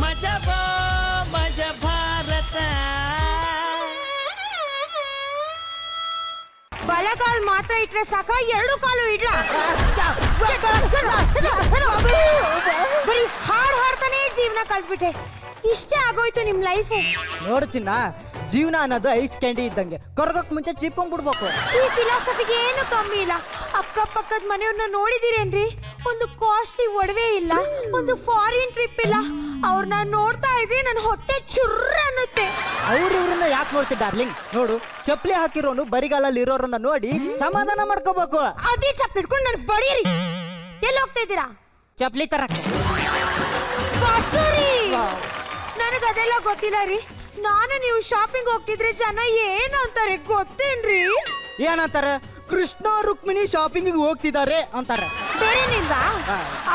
ಮಜಾ ಭಾರತ. ಬಲಗಾಲ್ ಮಾತ್ರ ಇಟ್ರೆ ಸಾಕ, ಎರಡು ಕಾಲು ಇಡ್ಲಾ? ಬರೀ ಹಾಡ್ತಾನೆ ಜೀವನ ಕಳ್ದ್ಬಿಟ್ಟೆ. ಇಷ್ಟೇ ಆಗೋಯ್ತು ನಿಮ್ ಲೈಫು. ನೋಡು ಚಿನ್ನ, ಜೀವನ ಅನ್ನೋದು ಐಸ್ ಕ್ಯಾಂಡಿ ಇದ್ದಂಗೆ, ಕೊರಗಕ್ ಮುಂಚೆ ಚೀಪ್ಕೊಂಡ್ಬಿಡ್ಬೇಕು. ಈ ಫಿಲಾಸಫಿಗೆ ಏನು ಕಮ್ಮಿ ಇಲ್ಲ. ಅಕ್ಕಪಕ್ಕದ ಮನೆಯವ್ರನ್ನ ನೋಡಿದಿರೇನ್ರಿ? ಒಂದು ಕಾಸ್ಟ್ಲಿ ಒಡವೆ ಇಲ್ಲ, ಒಂದು ಫಾರಿನ್ ಟ್ರಿಪ್ ಇಲ್ಲ. ಅವ್ರನ್ನ ನೋಡ್ತಾ ಇದ್ರೆ ನನ್ನ ಹೊಟ್ಟೆ ಚುರ್ರ ಅನ್ನುತ್ತೆ. ಇವ್ರನ್ನ ಯಾಕೆ ನೋಡ್ತಿ ಡಾರ್ಲಿಂಗ್? ನೋಡು, ಚಪ್ಪಲಿ ಹಾಕಿರೋನು ಬರಿಗಾಲಲ್ಲಿ ಇರೋರನ್ನ ನೋಡಿ ಸಮಾಧಾನ ಮಾಡ್ಕೋಬೇಕು. ಅದೇ ಚಪ್ಪಲಿ ಇಟ್ಕೊಂಡು ನನ್ ಬಡೀರಿ. ಎಲ್ಲಿ ಹೋಗ್ತಾ ಇದ್ದೀರಾ? ಚಪ್ಪಲಿ ತರಕ್ಕೆ. ನನಗ ಅದೆಲ್ಲ ಗೊತ್ತಿಲ್ಲ ರೀ. ನಾನು ನೀವು ಶಾಪಿಂಗ್ ಹೋಗ್ತಿದ್ರೆ ಜನ ಏನು ಅಂತಾರೆ ಗೊತ್ತೇನ್ರಿ? ಏನಂತಾರೆ? ಕೃಷ್ಣ ರುಕ್ಮಿಣಿ ಶಾಪಿಂಗ್ ಹೋಗ್ತಿದ್ದಾರೆ ಅಂತಾರೆ. ಬೇರೆನಿಲ್ವಾ?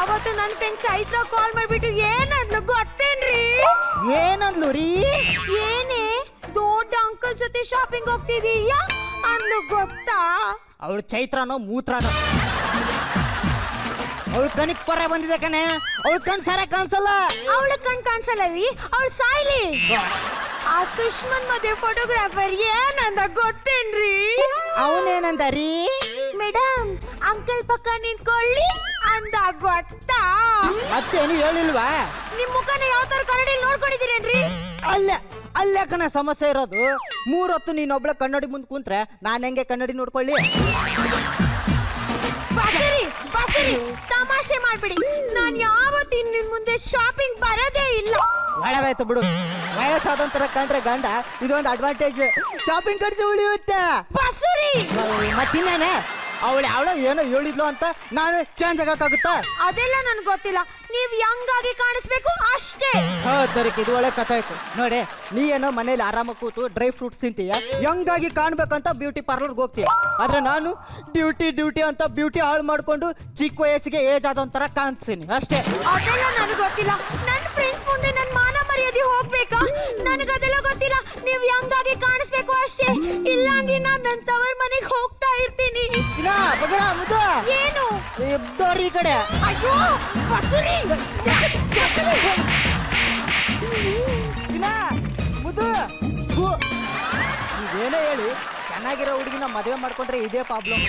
ಅವತ್ತು ನನ್ನ ಫ್ರೆಂಡ್ ಚೈತ್ರ ಕಾಲ್ ಮಾಡ್ಬಿಟ್ಟು ಏನಂದ್ಲು ಗೊತ್ತೇನ್ರಿ? ಏನಂದ್ಲು ರೀ? ಏನೇ ದೊಡ್ಡ ಅಂಕಲ್ ಜೊತೆ ಶಾಪಿಂಗ್ ಹೋಗ್ತಿದೀಯಾ ಅಂದ್ಲು ಗೊತ್ತಾ? ಅವಳು ಚೈತ್ರನೋ ಮೂತ್ರನೋ. ಅವಳು ಕಣಿಕ್ ಪರ ಬಂದಿದೆ ಕಣೆ. ಅವಳು ಕಣ್ ಸರ ಕಾಣಿಸಲ್ಲ. ಅವಳ ಕಣ್ ಕಾಣಿಸಲ್ಲ ರೀ, ಅವಳು ಸಾಯ್ಲಿ. ಆ ಸುಷ್ಮನ್ ಮದುವೆ ಫೋಟೋಗ್ರಾಫರ್ ಏನಂದ ಗೊತ್ತೇನ್ರಿ? ಅವನೇನಂದ ರೀ? ಮೇಡಮ್ ಅಂಕಲ್ ಪಕ್ಕ ನಿಂತ್ಕೊಳ್ಳಿ ಅಂದ ಗೊತ್ತಾ? ಮತ್ತೇನು ಹೇಳಿಲ್ವಾ? ನಿಮ್ ಮುಖನ ಯಾವ ತರ ಕನ್ನಡಿಯಲ್ಲಿ ನೋಡ್ಕೊಂಡಿದ್ದೀರೇನ್ರಿ? ಅಲ್ಲೇ ಕಣ ಸಮಸ್ಯೆ ಇರೋದು. 3 ಹೊತ್ತು ನೀನೊಬ್ಳೆ ಕನ್ನಡಿ ಮುಂದೆ ಕುಂತ್ರೆ ನಾನು ಹೆಂಗೆ ಕನ್ನಡಿ ನೋಡ್ಕೊಳ್ಳಿ? ಬಸರಿ ತಮಾಷೆ ಮಾಡ್ಬಿಡಿ. ನಾನ್ ಯಾವತ್ತೂ ನಿನ್ ಮುಂದೆ ಶಾಪಿಂಗ್ ಬರೋದೇ ಇಲ್ಲ. ಒಳ್ಳೇದಾಯ್ತು ಬಿಡು. ವಯಸ್ಸಾದಂತರ ಕಂಡ್ರೆ ಗಂಡ ಇದೊಂದು ಅಡ್ವಾಂಟೇಜ್. ಶಾಪಿಂಗ್ ಖರ್ಚು ಉಳಿಯುತ್ತೆ. ಬಸರಿ ಮತ್ತಿನ್ನೇನೆ ಅವಳು ಏನೋ ಹೇಳಿದ್ಲು ಅಂತ ನಾನು ಚೇಂಜ್ ಆಗಕ್ಕಾಗುತ್ತಾ? ಅದೆಲ್ಲ ನನ್ಗೆ ಗೊತ್ತಿಲ್ಲ. ನೀವ್ ಯಂಗ್ ಆಗಿ ಕಾಣಿಸ್ಬೇಕು ಅಷ್ಟೇ. ತರಕ್ಕೆ ಇದು ಒಳ್ಳೆ ಕಥೆ ಆಯ್ತು ನೋಡಿ. ನೀ ಏನೋ ಮನೇಲಿ ಆರಾಮ ಕೂತು ಡ್ರೈ ಫ್ರೂಟ್ಸ್ ತಿಂತೀಯ, ಯಂಗ್ ಆಗಿ ಕಾಣ್ಬೇಕಂತ ಬ್ಯೂಟಿ ಪಾರ್ಲರ್ಗೆ ಹೋಗ್ತೀಯ. ಆದ್ರೆ ನಾನು ಡ್ಯೂಟಿ ಅಂತ ಬ್ಯೂಟಿ ಹಾಳು ಮಾಡ್ಕೊಂಡು ಚಿಕ್ಕ ವಯಸ್ಸಿಗೆ ಏಜ್ ಆದೊಂಥರ ಕಾಣಿಸ್ತೀನಿ ಅಷ್ಟೇ. ಅದೆಲ್ಲ ನನಗೆ ಗೊತ್ತಿಲ್ಲ. ನನ್ನ ಫ್ರೆಂಡ್ಸ್ ಮುಂದೆ ನನ್ನ ಮಾನ ಮರ್ಯಾದೆ ಹೋಗ್ಬೇಕಾ? ನನಗದೆಲ್ಲ ಗೊತ್ತಿಲ್ಲ. ನೀವ್ ಯಂಗ್ ಆಗಿ ಕಾಣಿಸ್ಬೇಕು ಅಷ್ಟೇ. ಇಲ್ಲಾಂಗಿ ನಾನ್ ನನ್ನ ತವರ ಮನೆಗೆ ಹೋಗ್ತಾ ಇರ್ತೀನಿ. ಏನು ಈ ಕಡೆ? ಅಯ್ಯೋ ಬಸುರಿ ಇದೇನೇ ಹೇಳಿ ಚೆನ್ನಾಗಿರೋ ಹುಡುಗಿನ ಮದುವೆ ಮಾಡ್ಕೊಂಡ್ರೆ ಇದೇ ಪ್ರಾಬ್ಲಮ್.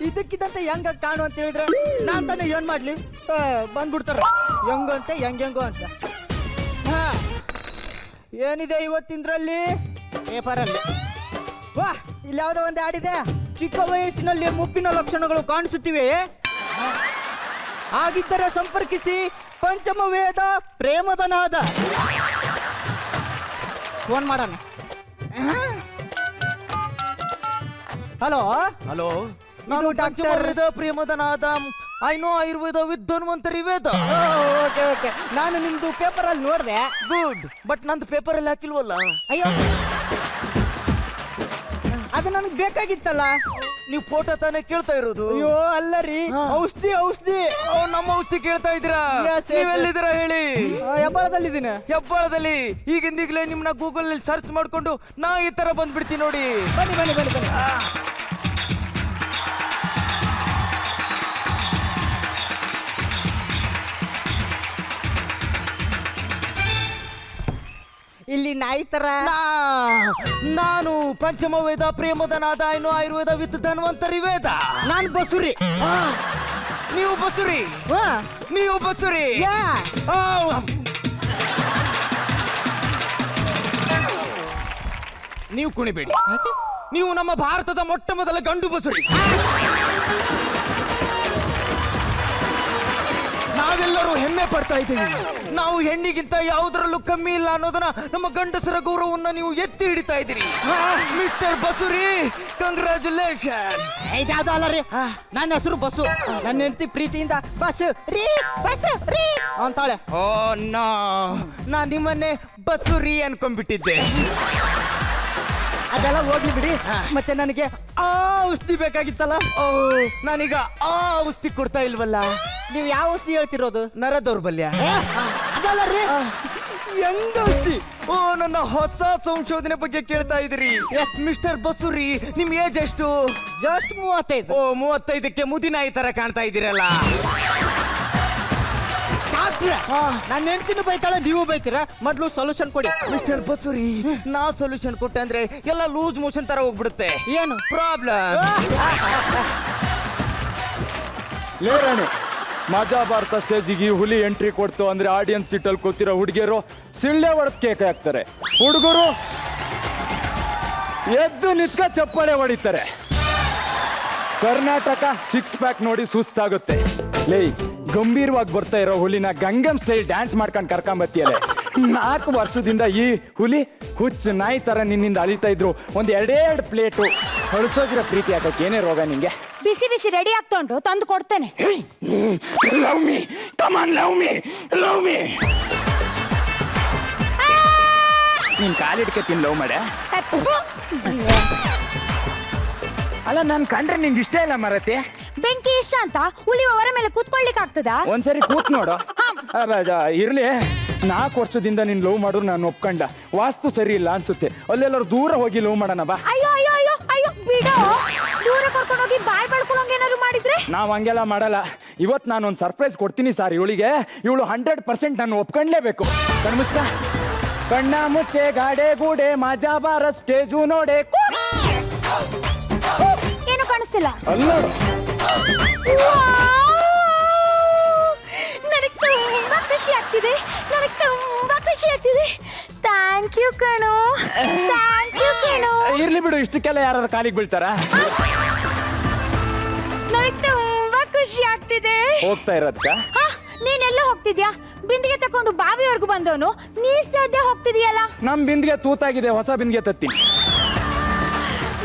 ಇದಕ್ಕಿದಂತೆ ಹೆಂಗ ಕಾಣು ಅಂತ ಹೇಳಿದ್ರೆ ನಾನ್ ತಾನೇ ಏನ್ ಮಾಡ್ಲಿ? ಬಂದ್ಬಿಡ್ತಾರ ಹೆಂಗಂತೆ ಹೆಂಗೋ ಅಂತ. ಏನಿದೆ ಇವತ್ತಿಂದ್ರಲ್ಲಿ ಪೇಪರಲ್ಲಿ? ವಾ, ಇಲ್ಲಿ ಯಾವ್ದೋ ಒಂದು ಆಡಿದೆ. ಚಿಕ್ಕ ವಯಸ್ಸಿನಲ್ಲಿ ಮುಪ್ಪಿನ ಲಕ್ಷಣಗಳು ಕಾಣಿಸುತ್ತಿವೆ. ಆಗಿದ್ದರೆ ಸಂಪರ್ಕಿಸಿ ಪಂಚಮ ವೇದ ಪ್ರೇಮದ ನಾದ. ಫೋನ್ ಮಾಡೋಣ. ಹಲೋ ಹಲೋ, ನಾನು ಡಾಕ್ಟರ್ ಪ್ರೇಮದ ನಾದ. I know Ayurveda with Dhanvantari Veda. Okay. ನಾನು ನಿಮ್ದು ಪೇಪರ್ ಅಲ್ಲಿ ನೋಡಿದೆ. ಗುಡ್, ಬಟ್ ನಂದು ಪೇಪರ್ ಅಲ್ಲಿ ಹಾಕಿಲ್ವಲ್ಲ? ಅಯ್ಯೋ, ಅದು ನನಗೆ ಬೇಕಾಗಿತ್ತಲ್ಲ. ನೀವು ಫೋಟೋ ತಾನೇ ಕೇಳ್ತಾ ಇರೋದು? ಅಯ್ಯೋ ಅಲ್ಲ ರೀ, ಔಷಧಿ. ನಮ್ಮ ಔಷಧಿ ಕೇಳ್ತಾ ಇದ್ದೀರಾ? Yes. ನೀವೆಲ್ಲಿದ್ದೀರಾ ಹೇಳಿ? ಹೆಬ್ಬಾಳದಲ್ಲಿದ್ದೀನಿ. ಹೆಬ್ಬಾಳದಲ್ಲಿ ಈಗಿಂದೀಗಲೇ ನಿಮ್ನ ಗೂಗಲ್ ನಲ್ಲಿ ಸರ್ಚ್ ಮಾಡ್ಕೊಂಡು ನಾ ಈ ತರ ಬಂದ್ಬಿಡ್ತೀನಿ ನೋಡಿ. ಬನ್ನಿ. ಇಲ್ಲಿ ನಾಯಿ ತರ. ನಾನು ಪಂಚಮ ವೇದ ಪ್ರೇಮದ ನಾದ, ಐನೋ ಆಯುರ್ವೇದ ವಿತ್ ಧನ್ವಂತರಿ ವೇದ. ನಾನು ಬಸುರಿ. ನೀವು ಬಸುರಿ. ನೀವು ಕುಣಿಬೇಡಿ. ನೀವು ನಮ್ಮ ಭಾರತದ ಮೊಟ್ಟ ಮೊದಲ ಗಂಡು ಬಸುರಿ. ನಾವೆಲ್ಲರೂ ಹೆಮ್ಮೆ ಪಡ್ತಾ ಇದ್ದೀವಿ. ನಾವು ಹೆಣ್ಣಿಗಿಂತ ಯಾವುದರಲ್ಲೂ ಕಮ್ಮಿ ಇಲ್ಲ ಅನ್ನೋದನ್ನ, ನಮ್ಮ ಗಂಡಸರ ಗೌರವನ್ನ ನೀವು ಎತ್ತಿ ಹಿಡಿತಾ ಇದ್ದೀರಿ. Mister Basuri, congratulation. ಯಾವ್ದು ಅಲ್ಲ ರೀ, ನನ್ನ ಹೆಸರು ಬಸ್ಸು. ನನ್ನ ಹೆಂಡತಿ ಪ್ರೀತಿಯಿಂದ ಬಸ್ ರೀ ಅಂತಾಳೆ. ಓ ನೋ, ನಾನ್ ನಿಮ್ಮನ್ನೇ ಬಸುರಿ ಅನ್ಕೊಂಡ್ಬಿಟ್ಟಿದ್ದೆ. ಅದೆಲ್ಲ ಹೋಗ್ಲಿ ಬಿಡಿ. ಮತ್ತೆ ನನಗೆ ಆ ಔಷಧಿ ಬೇಕಾಗಿತ್ತಲ್ಲ. ನಾನೀಗ ಆ ಔಷಧಿ ಕೊಡ್ತಾ ಇಲ್ವಲ್ಲ. ನೀವು ಯಾವ ಔಷಧಿ ಹೇಳ್ತಿರೋದು? ನರ ದೌರ್ಬಲ್ಯ. ಅದಲ್ಲ ರೀ, ಹೆಂಗ ಔಷಧಿ? ಓ, ನನ್ನ ಹೊಸ ಸಂಶೋಧನೆ ಬಗ್ಗೆ ಕೇಳ್ತಾ ಇದ್ದೀರಿ. ಮಿಸ್ಟರ್ ಬಸುರಿ, ನಿಮ್ ಏಜ್ ಎಷ್ಟು? ಜಸ್ಟ್ 35. ಓ, 35ಕ್ಕೆ ಮುದಿನಾಯಿ ತರ ಕಾಣ್ತಾ ಇದ್ದೀರಲ್ಲ. ಡಾಕ್ಟ್ರೆ ಮಿಸ್ಟ್ರೆ ನನ್ನ ಹೆಂಡ್ತಿನೂ ಬೈತಾಳೆ, ನೀವು ಬೈತೀರಾ? ಮೊದ್ಲು ಸೊಲ್ಯೂಷನ್ ಕೊಡಿ. ಮಿಸ್ಟರ್ ಬಸುರಿ, ನಾ ಸೊಲ್ಯೂಷನ್ ಕೊಟ್ಟೆ ಅಂದ್ರೆ ಎಲ್ಲ ಲೂಸ್ ಮೋಷನ್ ತರ ಹೋಗ್ಬಿಡುತ್ತೆ. ಏನು ಪ್ರಾಬ್ಲಮ್? ಲೇರಾಣಿ ಮಜಾ ಭಾರತ ಸ್ಟೇಜಿಗೆ ಹುಲಿ ಎಂಟ್ರಿ ಕೊಡ್ತು ಅಂದ್ರೆ ಆಡಿಯನ್ಸ್ ಸೀಟಲ್ಲಿ ಕೂತಿರೋ ಹುಡುಗಿಯರು ಸಿಳ್ಳೆ ಹೊಡೆದ್ ಕೇಕ್ ಹಾಕ್ತಾರೆ, ಹುಡುಗರು ಎದ್ದು ನಿತ್ಕ ಚಪ್ಪಾಳೆ ಹೊಡಿತಾರೆ. ಕರ್ನಾಟಕ 6 ಪ್ಯಾಕ್ ನೋಡಿ ಸುಸ್ತಾಗುತ್ತೆ. ಲೇ, ಗಂಭೀರವಾಗಿ ಬರ್ತಾ ಇರೋ ಹುಲಿನ ಗಂಗಮ್ ಸ್ಟೈಲ್ ಡ್ಯಾನ್ಸ್ ಮಾಡ್ಕೊಂಡು ಕರ್ಕೊಂಬತ್ತಿಯಲ್ಲ. 4 ವರ್ಷದಿಂದ ಈ ಹುಲಿ ಹುಚ್ಚು ನಾಯಿ ತರ ನಿನ್ನಿಂದ ಅಲಿತಾ ಇದ್ರು. ಒಂದ್ 2 ಪ್ಲೇಟು ಹೊಳಸೋಗಿರೋ ಪ್ರೀತಿ ಹಾಕಕ್ಕೆ ಏನೇ ರೋಗ ನಿಂಗೆ? ಬಿಸಿ ಬಿಸಿ ರೆಡಿ ಆಗ್ತೊಂಡು ತಂದು ಕೊಡ್ತೇನೆ. Love me, come on, love me, love me. ನೀನ್ ಕಾಲಿಡ್ಕತೀನಿ ಲವ್ ಮಾಡೆ. ಅಲ್ಲ, ನಾನು ಕಂಡ್ರೆ ನಿಂಗೆ ಇಷ್ಟ ಇಲ್ಲ ಮರತಿ. ಬೆಂಕಿ ಇಷ್ಟ ಅಂತ ಉಳಿಯುವವರ ಮೇಲೆ ಕೂತ್ಕೊಳ್ಳಿಕ್ ಆಗ್ತದ? ಒಂದ್ಸರಿ ಕೂತ್ ನೋಡು. ಇರ್ಲಿ, 4 ವರ್ಷದಿಂದ ನೀನ್ ಲವ್ ಮಾಡು ನಾನು ಒಪ್ಕೊಂಡ. ವಾಸ್ತು ಸರಿ ಇಲ್ಲ ಅನ್ಸುತ್ತೆ. ಅಲ್ಲೆಲ್ಲರೂ ದೂರ ಹೋಗಿ ಲವ್ ಮಾಡೋಣ ಬಾ. ಅಯ್ಯೋ ಅಯ್ಯೋ ಅಯ್ಯೋ ಅಯ್ಯೋ ಬಿಡೋ. ದೂರ ಕರ್ಕೊಂಡು ಹೋಗಿ ಬಾಯ್ ಬಡ್ಕೊಳ್ಳೋಂಗ್ ಏನಾದ್ರು ಮಾಡಿದ್ರೆ? ನಾವ್ ಹಂಗೆಲ್ಲ ಮಾಡಲ್ಲ. ಇವತ್ ನಾನೊಂದು ಸರ್ಪ್ರೈಸ್ ಕೊಡ್ತೀನಿ ಸರ್ ಇವಳಿಗೆ. ಇವಳು 100% ನಾನು ಒಪ್ಕೊಂಡ್ಲೇಬೇಕು. ಕಣ್ಮುಚ್ಕ, ಕಣ್ಣ ಮುಚ್ಚೆ, ಗಾಡೆ ಗೂಡೆ, ಮಜಾ ಬಾರ ಸ್ಟೇಜು ನೋಡೆ. ಏನು ಕಾಣಿಸ್ತಿಲ್ಲ. ಅಲ್ಲೋಡು. ನನಗೆ ತುಂಬಾ ಖುಷಿ ಆಗ್ತಿದೆ, ನನಗೆ ತುಂಬಾ ಖುಷಿ ಆಗ್ತಿದೆ. ಥ್ಯಾಂಕ್ ಯು ಕಣೋ, ಥ್ಯಾಂಕ್ ಯು ಕಣೋ. ಇರ್ಲಿ ಬಿಡು, ಇಷ್ಟಕ್ಕೆಲ್ಲ ಯಾರು ಕಾಲಿಗೆ ಬೀಳ್ತಾರ? ನನಗೆ ತುಂಬಾ ಖುಷಿ ಆಗ್ತಿದೆ. ಹೋಗ್ತಾ ಇರೋದ್ಕ? ನೀನೆಲ್ಲ ಹೋಗ್ತಿದ್ಯಾ? ಬಿಂದಿಗೆ ತಕೊಂಡು ಬಾವಿವರೆಗೂ ಬಂದವನು ನೀರ್ ಸೇದ್ದೆ ಹೋಗ್ತಿದ್ಯಲ್ಲ. ನಮ್ ಬಿಂದಿಗೆ ತೂತಾಗಿದೆ, ಹೊಸ ಬಿಂದಿಗೆ ತತ್ತೀನಿ.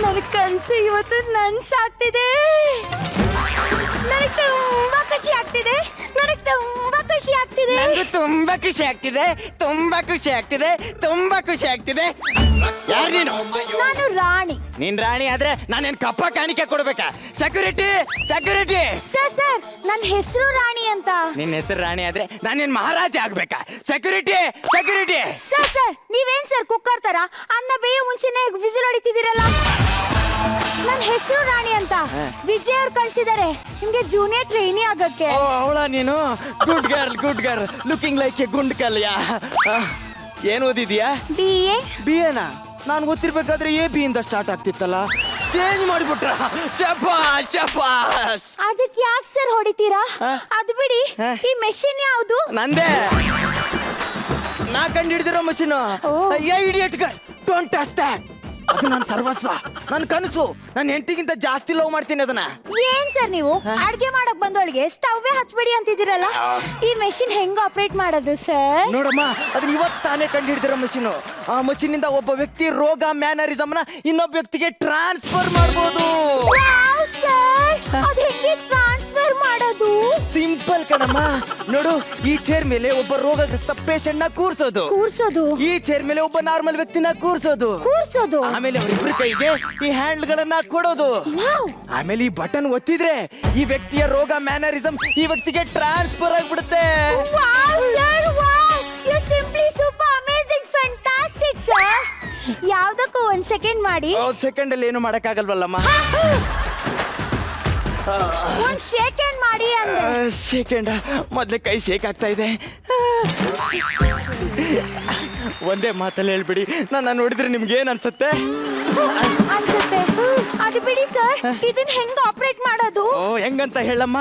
ನನಗೆ ಕನ್ಸು ಇವತ್ತು ನನ್ಸಾಗ್ತಿದೆ. ನನಗೆ ತುಂಬಾ ಖುಷಿ ಆಗ್ತಿದೆ, ನನಗೆ ತುಂಬಾ ಖುಷಿ ಆಗ್ತಿದೆ. ನಂಗೂ ತುಂಬಾ ಖುಷಿ ಆಗ್ತಿದೆ, ತುಂಬಾ ಖುಷಿ ಆಗ್ತಿದೆ, ತುಂಬಾ ಖುಷಿ ಆಗ್ತಿದೆ. ಯಾರು ನೀನು? ನಾನು ರಾಣಿ. ನೀನ್ ರಾಣಿ ಆದ್ರೆ ನಾನೇನ್ ಕಪ್ಪ ಕಾಣಿಕೆ ಕೊಡ್ಬೇಕಾ? Security, security. ಸರ್ ನನ್ನ ಹೆಸರು ರಾಣಿ ಅಂತ. ನಿನ್ನ ಹೆಸರು ರಾಣಿ ಆದ್ರೆ ನಾನೇನ್ ಮಹಾರಾಜ ಆಗ್ಬೇಕಾ? Security, security. ಸರ್ ನೀವೇನ್ ಸರ್ ಕುಕ್ಕರ್ ತರ ಅನ್ನ ಬೇಯೋ ಮುಂಚೆನೆ ವಿಸಿಲ್ ಹೊಡಿತಿದ್ದೀರಲ್ಲ? ನನ್ನ ಹೆಸರು ರಾಣಿ ಅಂತ. ವಿಜಯ್ ಅವ್ರು ಕಳ್ಸಿದ್ದಾರೆ ನಿಮ್ಗೆ ಜೂನಿಯರ್ ಟ್ರೈನಿ ಆಗಕ್ಕೆ. ಓ, ಅವಳ ನೀನು? Good girl, good girl, looking like A ಗುಂಡ್ ಕಲ್ಯಾ. ಏನ್ ಓದಿದ್ಯಾ? BA. BA ನಾ? ನಾನು ಗೊತ್ತಿರ್ಬೇಕಾದ್ರೆ AB ಇಂದ ಸ್ಟಾರ್ಟ್ ಆಗ್ತಿತ್ತಲ್ಲ, ಚೇಂಜ್ ಮಾಡಿಬಿಟ್ರ. ಶಪಾಸ್, ಶಪಾಸ್. ಅದಕ್ಕೆ ಯಾಕೆ ಸರ್ ಹೊಡಿತೀರಾ? ಅದು ಬಿಡಿ, ಈ ಮೆಷಿನ್ ಯಾವುದು? ನಂದೇ. ನಾ ಕಂಡು ಹಿಡಿದಿರೋ machine. Idiot girl, don't touch that. ಅದು ನನ್ನ ಸರ್ವಸ್ವ, ನನ್ನ ಕನಸು. ನನ್ನ ಹೆಂಡತಿಗಿಂತ ಜಾಸ್ತಿ ಲವ್ ಮಾಡ್ತೀನಿ ಅದನ್ನ. ಏನ್ ಸರ್ ನೀವು ಅಡ್ಗೆ ಮಾಡಕ್ ಬಂದವಳಿಗೆ ಸ್ಟವ್ವೇ ಹಚ್ಬೇಡಿ ಅಂತಿದ್ದೀರಲ್ಲ? ಈ ಮೆಷಿನ್ ಹೆಂಗ್ ಆಪರೇಟ್ ಮಾಡೋದು ಸರ್? ನೋಡಮ್ಮ, ಅದನ್ನ ಇವತ್ತಾನೇ ಕಂಡು ಹಿಡಿದಿರೋ ಮಷೀನು. ಆ ಮಷೀನಿಂದ ಒಬ್ಬ ವ್ಯಕ್ತಿ ರೋಗ ಮ್ಯಾನರಿಸಮ್ನ ಇನ್ನೊಬ್ಬ ವ್ಯಕ್ತಿಗೆ ಟ್ರಾನ್ಸ್ಫರ್ ಮಾಡ್ಬೋದು. ಅದು ಹೆಂಗೆ ಟ್ರಾನ್ಸ್ಫರ್ ಮಾಡೋದು? ಸಿಂಪಲ್ ಕಣಮ್ಮ. ನೋಡು, ಈ ಚೇರ್ ಮೇಲೆ ಒಬ್ಬ ರೋಗಗ್ರಸ್ತ ಪೇಷಂಟ್ ನ ಕೂರ್ಸೋದು, ಈ ಚೇರ್ ಮೇಲೆ ಒಬ್ಬ ನಾರ್ಮಲ್ ವ್ಯಕ್ತಿನ ಕೂರ್ಸೋದು, ಆಮೇಲೆ ಅವರಿಬ್ಬರ ಕೈಗೆ ಈ ಹ್ಯಾಂಡಲ್ ಗಳನ್ನ ಕೊಡೋದು. ಆಮೇಲೆ ಈ ಬಟನ್ ಒತ್ತಿದ್ರೆ ಈ ವ್ಯಕ್ತಿಯ ರೋಗ ಮ್ಯಾನರಿಸಮ್ ಈ ವ್ಯಕ್ತಿಗೆ ಟ್ರಾನ್ಸ್ಫರ್ ಆಗ್ಬಿಡುತ್ತೆ. ಯಾವ್ದಕ್ಕೂ 1 ಸೆಕೆಂಡ್ ಮಾಡಿ. ಸೆಕೆಂಡ್ ಅಲ್ಲಿ ಏನು ಮಾಡಕ್ಕಾಗಲ್ವಲ್ಲಮ್ಮ? 1 ಸೆಕೆಂಡ್ ಮಾಡಿ ಅಂದ್ರೆ. ಸೆಕೆಂಡ್ ಮೊದ್ಲೇ ಕೈ ಶೇಕ್ ಆಗ್ತಾ ಇದೆ. ಒಂದೇ ಮಾತಲ್ಲಿ ಹೇಳ್ಬಿಡಿ, ನನ್ನ ನೋಡಿದ್ರೆ ನಿಮ್ಗೆ ಏನ್ ಅನ್ಸುತ್ತೆ? ಅನ್ಸುತ್ತೆ. ಅದು ಬಿಡಿ ಸರ್, ಇದನ್ನ ಹೆಂಗ್ ಆಪರೇಟ್ ಮಾಡೋದು? ಓ, ಹೆಂಗಂತ ಹೇಳಮ್ಮ.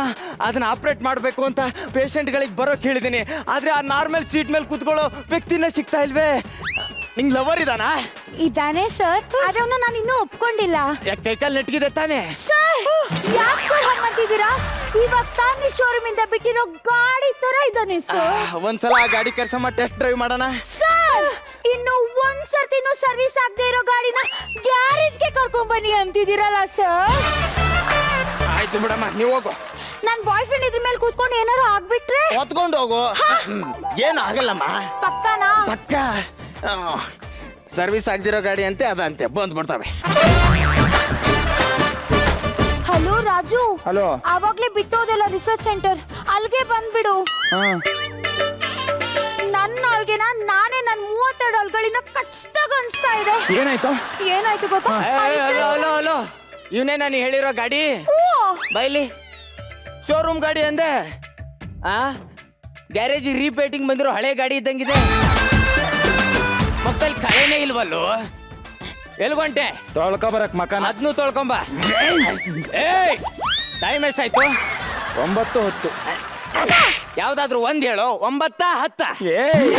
ಅದನ್ನ ಆಪರೇಟ್ ಮಾಡ್ಬೇಕು ಅಂತ ಪೇಷಂಟ್ ಗಳಿಗೆ ಬರೋಕ್ ಹೇಳಿದೀನಿ, ಆದ್ರೆ ಆ ನಾರ್ಮಲ್ ಸೀಟ್ ಮೇಲೆ ಕೂತ್ಕೊಳ್ಳೋ ವ್ಯಕ್ತಿನೇ ಸಿಗ್ತಾ ಇಲ್ವೇ. ನಿಂಗ್ ಲವರ್ ಇದಾನಾ? ಇದಾನೆ ಸರ್, ಅದನ್ನ ನಾನು ಇನ್ನೂ ಒಪ್ಕೊಂಡಿಲ್ಲ. ಕೈಕಾಲ್ ನೆಟ್ಗಿದೆ ತಾನೆ? ಸರ್ ಯಾಕೆ ಸರ್ ಹಂಗಂತಿದ್ದೀರಾ? ಇವಾಗ ತಾನೇ ಶೋರೂಮ್ ಇಂದ ಬಿಟ್ಟಿರೋ ಗಾಡಿ ತರ ಇದ್ದಾನೆ ಸರ್. ಒಂದ್ಸಲ ಆ ಗಾಡಿ ಕರ್ಸಮ್ಮ, ಟೆಸ್ಟ್ ಡ್ರೈವ್ ಮಾಡೋಣ. ಸರ್ ಇನ್ನು ಒಂದ್ಸರ್ತಿನೂ ಸರ್ವಿಸ್ ಆಗದೆ ಇರೋ ಗಾಡಿನ ಗ್ಯಾರೇಜ್ಗೆ ಕರ್ಕೊಂಡ್ ಬನ್ನಿ ಅಂತಿದ್ದೀರಲ್ಲ ಸರ್? ಆಯ್ತು ಬಿಡಮ್ಮ, ನೀವು ಹೋಗು. ನನ್ ಬಾಯ್ ಫ್ರೆಂಡ್ ಇದ್ರ ಮೇಲೆ ಕೂತ್ಕೊಂಡು ಏನಾರು ಆಗ್ಬಿಟ್ರೆ? ಹೊತ್ಕೊಂಡು ಹೋಗು, ಏನು ಆಗಲ್ಲಮ್ಮ. ಪಕ್ಕನಾ? ಪಕ್ಕ. ಸರ್ವಿಸ್ ಆಗದಿರೋ ಗಾಡಿ ಅಂತೆ ಅದಂತೆ ಬಂದ್ಬಿಡ್ತವೆ. ಹಲೋ ರಾಜು. ಹಲೋ. ಆವಾಗ್ಲೇ ಬಿಟ್ಟೋದಲ್ಲ ರಿಸರ್ಚ್ ಸೆಂಟರ್, ಅಲ್ಲಿಗೆ ಬಂದ್ಬಿಡು. ನನ್ನ ಅಲ್ಗೆನ ನಾನೇ ನನ್ನ 32 ಅಲ್ಗಳಿಂದ ಕಚ್ಚಾಗ ಅನ್ಸ್ತಾ ಇದೆ. ಏನಾಯ್ತು? ಏನಾಯ್ತು ಗೊತ್ತಾ? ಹಲೋ, ಇವನೇ ನಾನು ಹೇಳಿರೋ ಗಾಡಿ. ಬೈಲಿ, ಶೋರೂಮ್ ಗಾಡಿ ಅಂದೆ. ಗ್ಯಾರೇಜ್ ರೀಪೇಟಿಂಗ್ ಬಂದಿರೋ ಹಳೆ ಗಾಡಿ ಇದ್ದಂಗಿದೆ. ಮಕ್ಕಳು ಕಳೆನೇ ಇಲ್ವಲ್ಲೋ. ಎಲ್ಗೊಂಟೆ ತೊಳ್ಕೊ ಬರಕ್ ಮಕಾನ. ಅದನ್ನು ತೊಳ್ಕೊಂಬ. ಏಯ್ ಟೈಮ್ ಎಷ್ಟಾಯ್ತು? 9:10. ಯಾವ್ದಾದ್ರು ಒಂದ್ ಹೇಳು. 9 10? ಏಯ್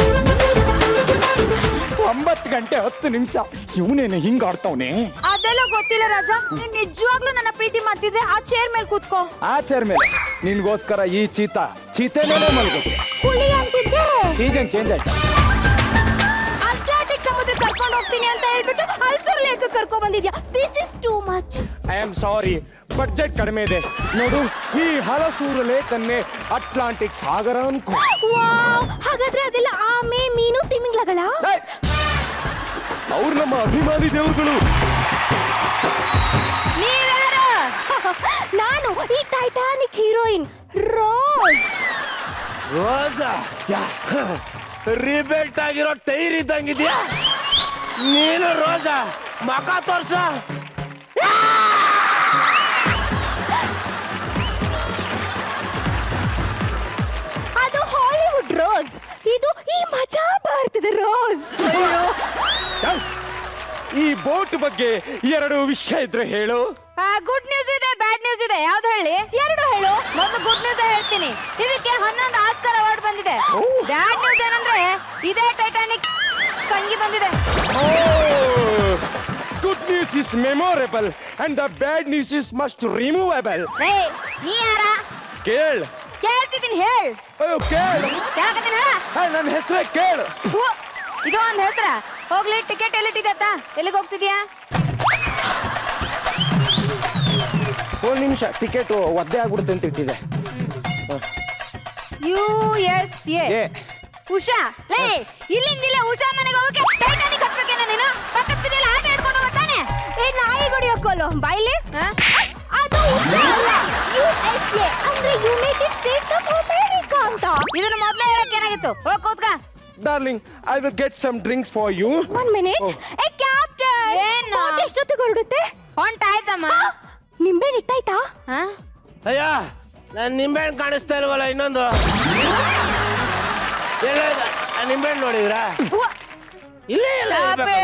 9 ಗಂಟೆ 10 ನಿಮಿಷ. ಇವನೇನು ಹಿಂಗ ಆಡ್ತಾವನೆ? ಅದೆಲ್ಲ ಗೊತ್ತಿಲ್ಲ ರಾಜ. ನೀನ್ ನಿಜವಾಗ್ಲೂ ನನ್ನ ಪ್ರೀತಿ ಮಾಡ್ತಿದ್ರೆ ಆ ಚೇರ್ ಮೇಲೆ ಕೂತ್ಕೋ. ಆ ಚೇರ್ ಮೇಲೆ ನಿನ್ಗೋಸ್ಕರ ಈ ಚೀತೆ ಮೇಲೆ ಮಲ್ಗುತ್ತೆ. ಹುಳಿ ಅಂತಿದ್ದೆ. ಸೀಸನ್ ಚೇಂಜ್ ಆಯ್ತಾ? ಅಟ್ಲಾಂಟಿಕ್ ಸಮುದ್ರ ಕರ್ಕೊಂಡು ಹೋಗ್ತೀನಿ ಅಂತ ಹೇಳ್ಬಿಟ್ಟು ಅಲ್ಸರ್ ಲೇಕ್ ಕರ್ಕೊಂಡ್ ಬಂದಿದ್ಯಾ. This is too much. I am sorry, budget ಕಡಿಮೆ ಇದೆ. ನೋಡು, ಈ ಹಲಸೂರು ಲೇಕನ್ನೇ ಅಟ್ಲಾಂಟಿಕ್ ಸಾಗರ ಅನ್ಕೋ. ವಾವ್, ಹಾಗಾದ್ರೆ ಅದೆಲ್ಲ ಆಮೆ, ಮೀನು, ತಿಮಿಂಗ್ಲಗಳ? ಅವ್ರು ನಮ್ಮ ಅಭಿಮಾನಿ ದೇವರುಗಳು. ನೀವ್ಯಾರು? ನಾನು ಈ ಟೈಟಾನಿಕ್ ಹೀರೋಯಿನ್ ರೋಸ್. ರೋಸಾ ರಿಬೇಲ್ಟ್ ಆಗಿರೋ ಟೈರ್ ಇದ್ದಂಗಿದ್ಯಾ ನೀನು? ರೋಸಾ ಮಕ ತೋರ್ಸ. ಅದು ಹಾಲಿವುಡ್ ರೋಸ್, ಇದು ಈ ಮಜಾ ಭಾರತದ ರೋಸ್. ಈ ಬೋಟ್ ಬಗ್ಗೆ 2 ವಿಷಯ ಇದ್ರೆ ಹೇಳು. ಗುಡ್ ನ್ಯೂಸ್ ಇದೆ, ಬ್ಯಾಡ್ ನ್ಯೂಸ್ ಇದೆ. ಯಾವ್ದು ಹೇಳಿ? 2 ಹೇಳು. ಮೊದಲು ಗುಡ್ ನ್ಯೂಸ್ ಹೇಳ್ತೀನಿ. ಇದಕ್ಕೆ 11 ಆಸ್ಕರ್ ಅವಾರ್ಡ್ ಬಂದಿದೆ. ಬ್ಯಾಡ್ ನ್ಯೂಸ್ ಏನಂದ್ರೆ ಇದೇ ಟೈಟಾನಿಕ್ ಕಂಗಿ ಬಂದಿದೆ. Good news is memorable and the bad news is must removable. ನೀ ಯಾರ? ಕೇಳ್. ಕೇಳ್ತಿದ್ದೀನಿ, ಹೇಳ್. ಅಯ್ಯೋ ಕೇಳು. ಕೇಳಕತ್ತೀನಿ. ನನ್ನ ಹೆಸರೇ ಕೇಳು. ಇದು ಒಂದ್ ಹೆಸರ. ಹೋಗ್ಲಿ, ಟಿಕೆಟ್ ಎಲ್ಲಿಟ್ಟಿದತ್ತ? ಎಲ್ಲಿಗೆ ಹೋಗ್ತಿದ್ಯಾ? ಒಂದು ನಿಮಿಷ, ಟಿಕೆಟ್ ಒದ್ದೆ ಆಗ್ಬಿಡುತ್ತೆ ಅಂತ ಇಟ್ಟಿದೆ. USA. ಏ ಉಷಾ, ಲೇ ಇಲ್ಲಿಂದಿಲ್ಲ ಉಷಾ ಮನೆಗೆ ಹೋಗಕ್ಕೆ ಟೈಟಾನಿಕ್ ಹತ್ಬೇಕೇನ ನೀನು? ಪಕ್ಕದ ಬಿದ್ದೆಲ್ಲ ಆಟ ಆಡ್ಕೊಂಡು ಬರ್ತಾನೆ. ಏ ನಾಯಿ ಹೊಡಿಯೋಕೋಲು ಬಾಯ್ಲಿ. ಅದು ಉಷಾ ಅಲ್ಲ, USA ಅಂದ್ರೆ ಯುನೈಟೆಡ್ ಸ್ಟೇಟ್ಸ್ ಆಫ್ ಅಮೆರಿಕಾ ಅಂತ. ಇದನ್ನ ಮೊದಲೇ ಹೇಳಕ್ಕೆ ಏನಾಗಿತ್ತು? ಹೋಗ್ ಕೂತ್ಕ. Darling, I will get some drinks for you. 1 minute. ಏ ಕ್ಯಾಪ್ಟನ್, ಏನು ಎಷ್ಟೊತ್ತಿಗೆ ಹೊರಡುತ್ತೆ? ಹೊಂಟಾಯ್ತಮ್ಮ. ನಿಂಬೆಹಣ್ಣು ಇಟ್ಟಾಯ್ತಾ? ಅಯ್ಯ ನಾನು ನಿಂಬೆಹಣ್ಣು ಕಾಣಿಸ್ತಾ ಇಲ್ವಲ್ಲ. ಇನ್ನೊಂದು ಎಲ್ಲ ನಿಂಬೆಹಣ್ಣು ನೋಡಿದ್ರಾ? ಇಲ್ಲೇ ಇಲ್ಲ ಇರ್ಬೇಕು.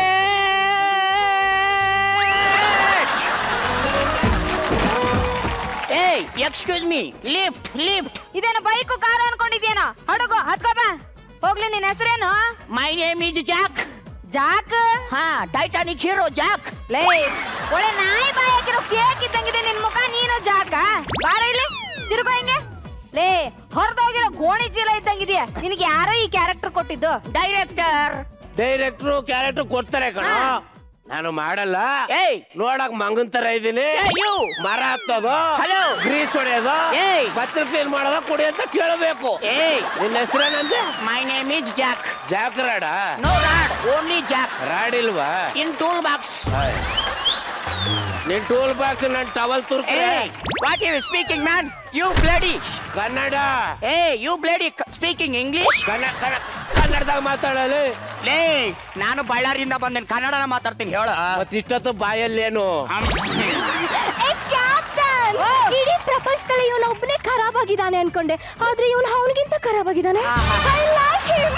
ಏಯ್ ಎಕ್ಸ್ಕ್ಯೂಸ್ ಮೀ, ಲಿಫ್ಟ್ ಲಿಫ್ಟ್. ಇದೇನು ಬೈಕು ಕಾರು ಅನ್ಕೊಂಡಿದ್ಯೇನೋ? ಹಡಗು ಹತ್ಕೋ ಬಾ. ಹೋಗ್ಲಿ, ನಿನ್ನ ಹೆಸರೇನು? ಮೈ ನೇಮ್ ಇಸ್ ಜಾಕ್. ಜಾಕ್? ಹಾ, ಟೈಟಾನಿಕ್ ಹೀರೋ ಜಾಕ್. ಲೇ ಒಳ್ಳೆ ನಾಯಿ ಬಾಯಿ ಹಾಕಿರೋ ಕೇಕ್ ಇದ್ದಂಗಿದೆ ನಿನ್ ಮುಖ. ನೀನು ಜಾಕ? ಬಾರ ಇಲ್ಲಿ, ತಿರುಗೋ ಹಿಂಗೆ. ಲೇ ಹೊರದೋಗಿರೋ ಗೋಣಿ ಚೀಲ ಇದ್ದಂಗಿದ್ಯಾ. ನಿನಗೆ ಯಾರೋ ಈ ಕ್ಯಾರೆಕ್ಟರ್ ಕೊಟ್ಟಿದ್ದು? ಡೈರೆಕ್ಟ್ರು ಕ್ಯಾರೆಕ್ಟರ್ ಕೊಡ್ತಾರೆ ಕಣ. ಹಾ. ನಾನು ಮಾಡಲ್ಲ. ಏಯ್ ನೋಡಕ್ ಮಂಗನ್ ತರ ಇದೀನಿ. you. ಮರ ಹತ್ತೋದು, Hello. ಗ್ರೀಸ್ ಹೊಡೆಯೋದು, ಏಯ್. ಬಚ್ಚಲ್ ಕ್ಲೀನ್ ಮಾಡೋದು, ಕುಡಿ ಅಂತ ಕೇಳಬೇಕು. ಏಯ್ ನಿನ್ನ ಹೆಸರೇನಂತೆ? My name is Jack. Jack rod? No rod, only Jack. Rod ಇಲ್ವಾ? In tool box. ನಿನ್ ಟೂಲ್ ಬಾಕ್ಸ್ ನನ್ ಟವಲ್ ತುರ್ಕ್ರೆ. ಏಯ್ what you speaking man? You bloody. Kannada. ಏಯ್ ಯು ಬ್ಲಡಿ ಸ್ಪೀಕಿಂಗ್ ಇಂಗ್ಲಿಷ್. ಕನ್ನಡದಾಗ ಮಾತಾಡಲಿ. ಲೇ ನಾನು ಬಳ್ಳಾರಿಯಿಂದ ಬಂದೇನೆ, ಕನ್ನಡನ ಮಾತಾಡ್ತೀನಿ ಹೇಳ. ಮತ್ತಿಷ್ಟೊತ್ತು ಬಾಯಲ್ಲೇನು? ಏ ಕ್ಯಾಪ್ಟನ್, ಇಡೀ ಪ್ರಪಂಚದಲ್ಲಿ ಇವನು ಒಬ್ಬನೇ ಖರಾಬ್ ಆಗಿದ್ದಾನೆ ಅನ್ಕೊಂಡೆ, ಆದ್ರೆ ಇವನು ಅವನಿಗಿಂತ ಖರಾಬ್ ಆಗಿದ್ದಾನೆ. I like him.